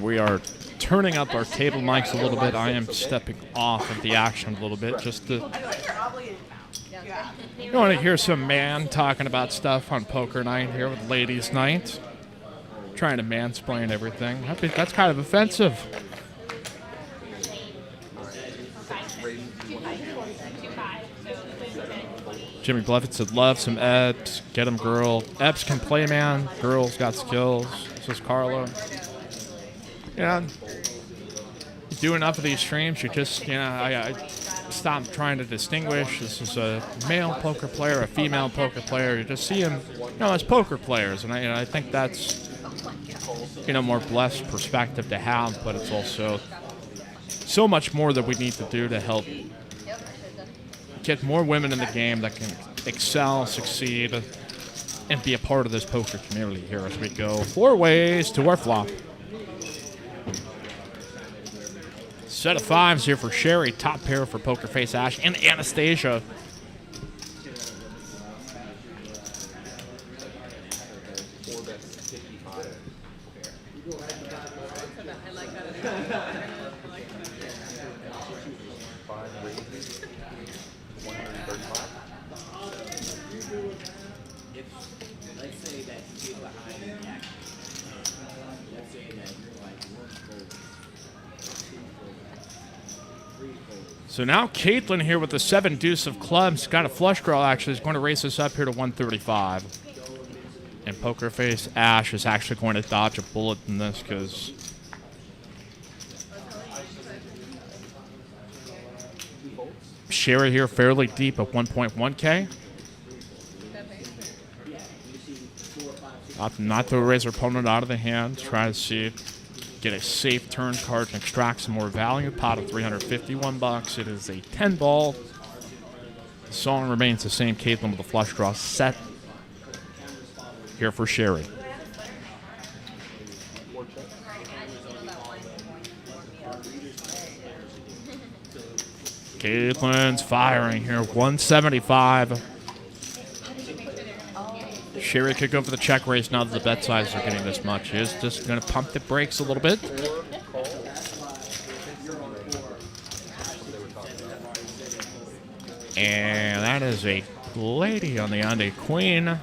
We are turning up our table mics a little bit. I am stepping off of the action a little bit just to... You want to hear some man talking about stuff on poker night here with ladies' night. Trying to mansplain everything. That's kind of offensive. Jimmy Bluffett said, love some Ebbs. Get him, girl. Ebbs can play, man. Girls got skills. This is Carlo. Yeah, you do enough of these streams, you just, I stop trying to distinguish. This is a male poker player, a female poker player. You just see them, as poker players. And I think that's, more blessed perspective to have, but it's also so much more that we need to do to help get more women in the game that can excel, succeed, and be a part of this poker community here as we go 4 ways to our flop. Set of 5s here for Sherry. Top pair for Pokerface Ash and Anastasia. So now Caitlin here with the 7 deuce of clubs. Got a flush draw, actually. Is going to race us up here to 135. And Pokerface Ash is actually going to dodge a bullet in this because... Sherry here fairly deep at 1.1K. Not to erase her opponent out of the hand. Try to see... Get a safe turn card and extract some more value. Pot of $351. It is a 10 ball. The song remains the same. Caitlin with a flush draw set here for Sherry. Caitlin's firing here. 175. Sherry could go for the check raise now that the bet sizes are getting this much. She is just going to pump the brakes a little bit. And that is a lady on the Ande Queen.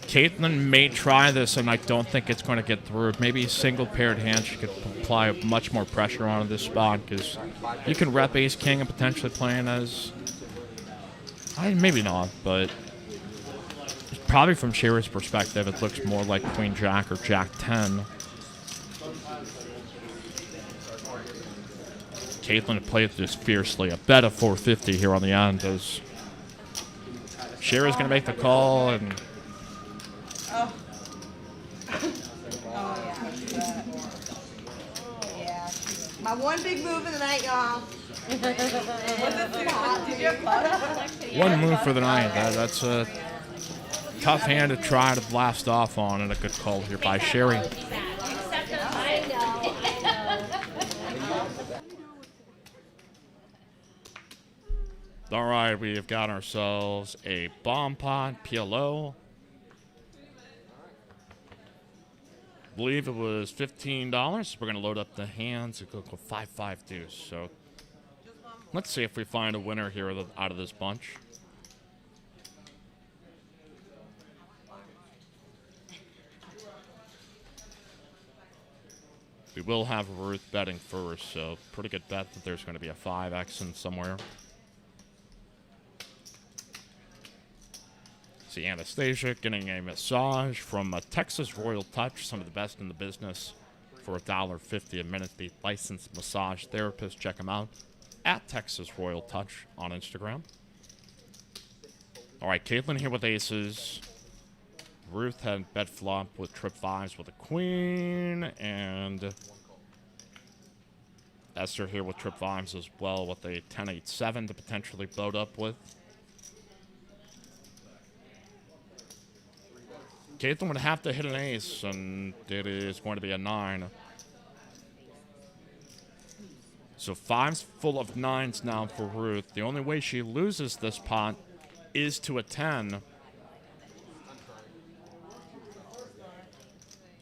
Caitlin may try this, and I don't think it's going to get through. Maybe a single paired hand, she could apply much more pressure on this spot because you can rep ace king and potentially playing as... maybe not, but probably from Sherry's perspective, it looks more like Queen Jack or Jack 10. Caitlin played this fiercely. A bet of 450 here on the end as Sherry's going to make the call. And yeah. My one big move of the night, y'all. One move for the night. That's a tough hand to try to blast off on, and a good call here by Sherry. All right, we have got ourselves a bomb pot PLO. I believe it was $15. We're going to load up the hands and go 5-5 deuce. So let's see if we find a winner here out of this bunch. We will have Ruth betting first, so pretty good bet that there's going to be a 5X in somewhere. See Anastasia getting a massage from a Texas Royal Touch, some of the best in the business, for $1.50 a minute. The licensed massage therapist. Check them out at Texas Royal Touch on Instagram. All right, Caitlin here with aces. Ruth had bet flop with trip 5s with a queen, and Esther here with trip 5s as well with a 10-8-7 to potentially load up with. Caitlin would have to hit an ace, and it is going to be a 9. So 5's full of 9s now for Ruth. The only way she loses this pot is to a 10.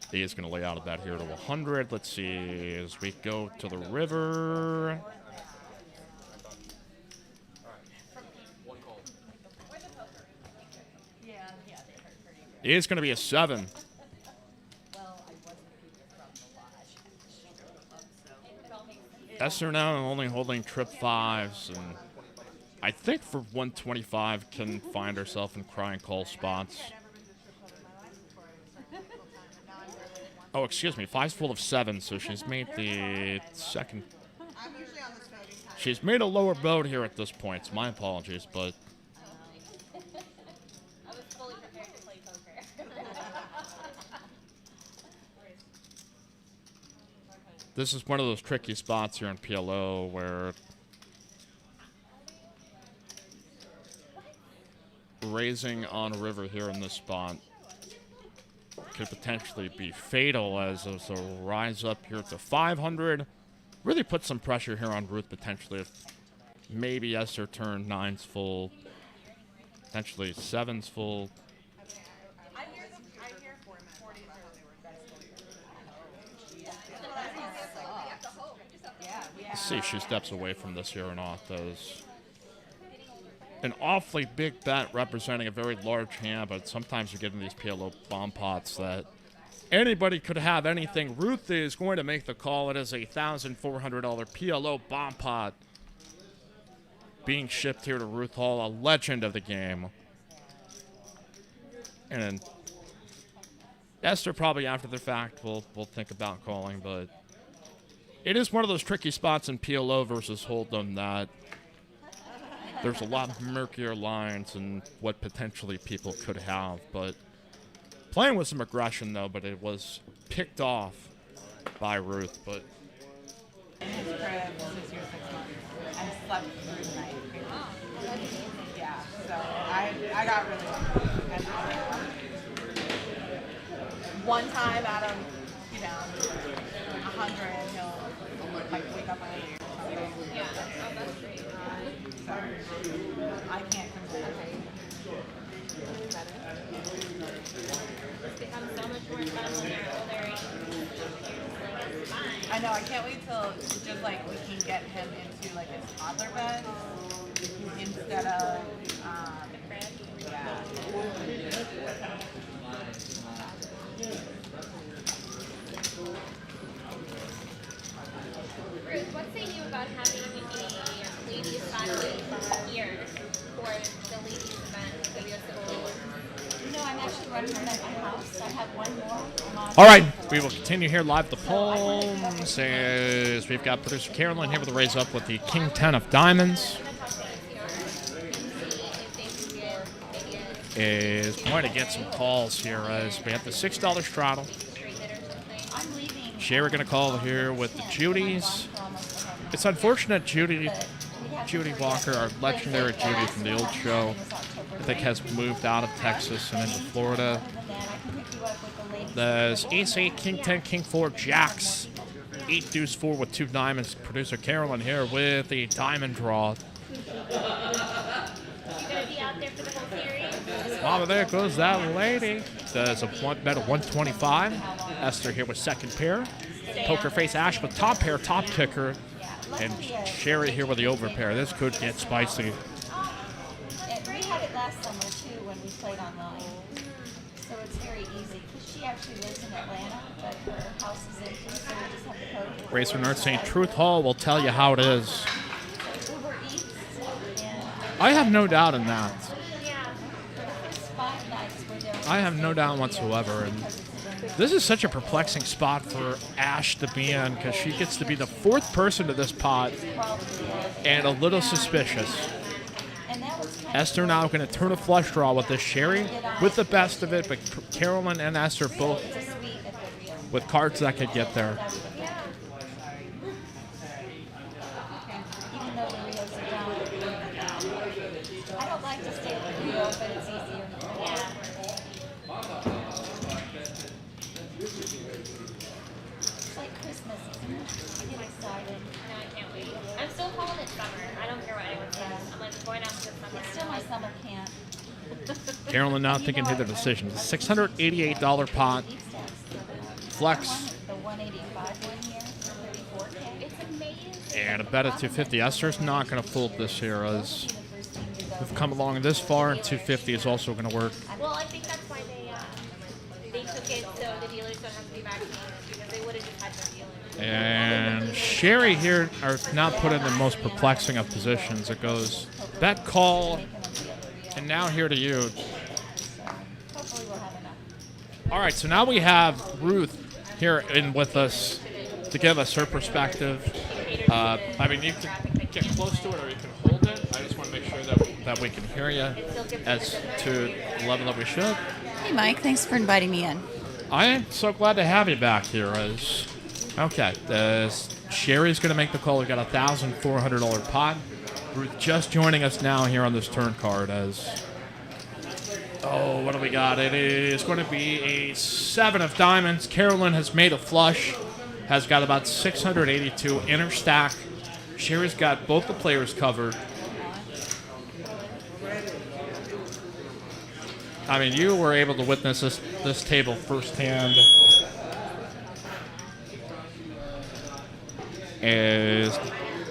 He is going to lay out a bet here to 100. Let's see as we go to the river. It is going to be a 7. Esther now only holding trip 5s, and I think for 125 can find herself in cry and call spots. Oh, excuse me, 5's full of 7, so she's made the second. She's made a lower boat here at this point. It's my apologies, but I was fully prepared to play poker. this is one of those tricky spots here in PLO where raising on a river here in this spot could potentially be fatal as a rise up here to 500. Really put some pressure here on Ruth potentially if maybe Esther turned 9's full, potentially 7's full. I hear 40s Let's see if she steps away from this here or not. There's an awfully big bet representing a very large hand, but sometimes you get in these PLO bomb pots that anybody could have anything. Ruth is going to make the call. It is a $1,400 PLO bomb pot being shipped here to Ruth Hall, a legend of the game. And Esther probably after the fact will think about calling, but it is one of those tricky spots in PLO versus Hold'em that there's a lot of murkier lines and what potentially people could have, but playing with some aggression though, but it was picked off by Ruth. But in his crib 6 years, 6 months, and slept through the night. Yeah, so I got really lucky. One time out of, 100, he'll like wake up on you. Yeah, that's great. So I can't complain. It's become so much more fun when you're older and you're just like, it's fine. I know, I can't wait till just like we can get him into like his toddler bed instead of Ruth, what say you about having a ladies' family here for the ladies' event of your school? No, I'm actually running them at my house. I have one more. all right, we will continue here live the Palms as we've got producer Carolyn here with the raise up with the King 10 of Diamonds. Is going to get some calls here as we have the $6 straddle. I'm leaving. Sherry going to call here with the Judys. It's unfortunate Judy Walker, our legendary Judy from the old show, I think has moved out of Texas and into Florida. There's Ace 8, King 10, King 4, Jacks, 8 deuce 4 with 2 diamonds. Producer Carolyn here with the diamond draw. You gonna be out there for the whole series? Oh, there goes that lady. There's a bet of 125. Esther here with second pair. Pokerface Ash with top pair, top kicker. And Sherry here with the over pair. This could get spicy. We had it last summer too when we played online. So it's very easy because she actually lives in Atlanta, but her house is empty, so we just have the code. Racer Nerd saying Truth Hall will tell you how it is. Uber Eats and I have no doubt in that. Yeah. for the first 5 nights were there. I have no doubt whatsoever. And this is such a perplexing spot for Ash to be in because she gets to be the 4th person to this pot and a little suspicious. And that was kind Esther now going to turn a flush draw with this Sherry with the best of it, but Carolyn and Esther both of sweet at the real. with cards that could get there. Even though the Rios are down. I don't like to stay at the Rio, but it's easier. Yeah. like Christmas, isn't it? I get excited. No, I can't wait. I'm still calling it summer. I don't care what anyone says. I'm like going out to the summer. It's still my summer camp. Carolyn now thinking through the decision. $688 pot. Flex. The 185 one here for 34K. It's amazing. And a bet at 250. Esther's not going to fold this here as we've come along this far, and 250 is also going to work. Well, I think that's why they took it so the dealers don't have to be vaccinated because they would have just had their dealers. And Sherry here are not put in the most perplexing of positions. It goes bet call, and now here to you. Hopefully we'll have enough. All right, so now we have Ruth here in with us to give us her perspective. I mean, you can get close to it or you can hold it. I just want to make sure that we can hear you as to the level that we should. Hey, Mike. Thanks for inviting me in. I am so glad to have you back here. Sherry's going to make the call. We got a $1,400 pot. Ruth just joining us now here on this turn card as... Oh, what do we got? It is going to be a 7 of diamonds. Carolyn has made a flush. Has got about 682 in her stack. Sherry's got both the players covered. I mean, you were able to witness this table firsthand. As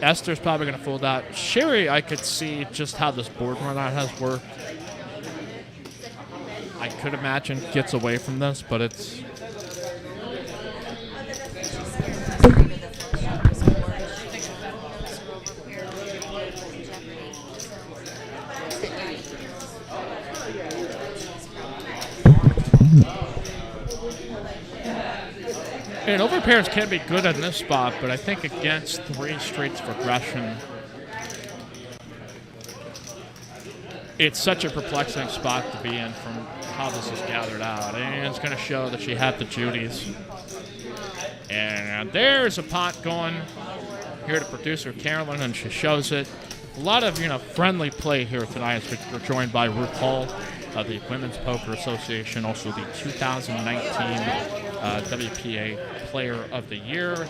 Esther's probably going to fold out. Sherry, I could see just how this board run out has worked. I could imagine gets away from this, but it's... And overpairs can be good in this spot, but I think against 3 straights of aggression, it's such a perplexing spot to be in from how this is gathered out. And it's going to show that she had the Judies. And there's a pot going here to producer Carolyn, and she shows it. A lot of, friendly play here tonight as we're joined by Ruth Hall of the Women's Poker Association, also the 2019 WPA Player of the Year.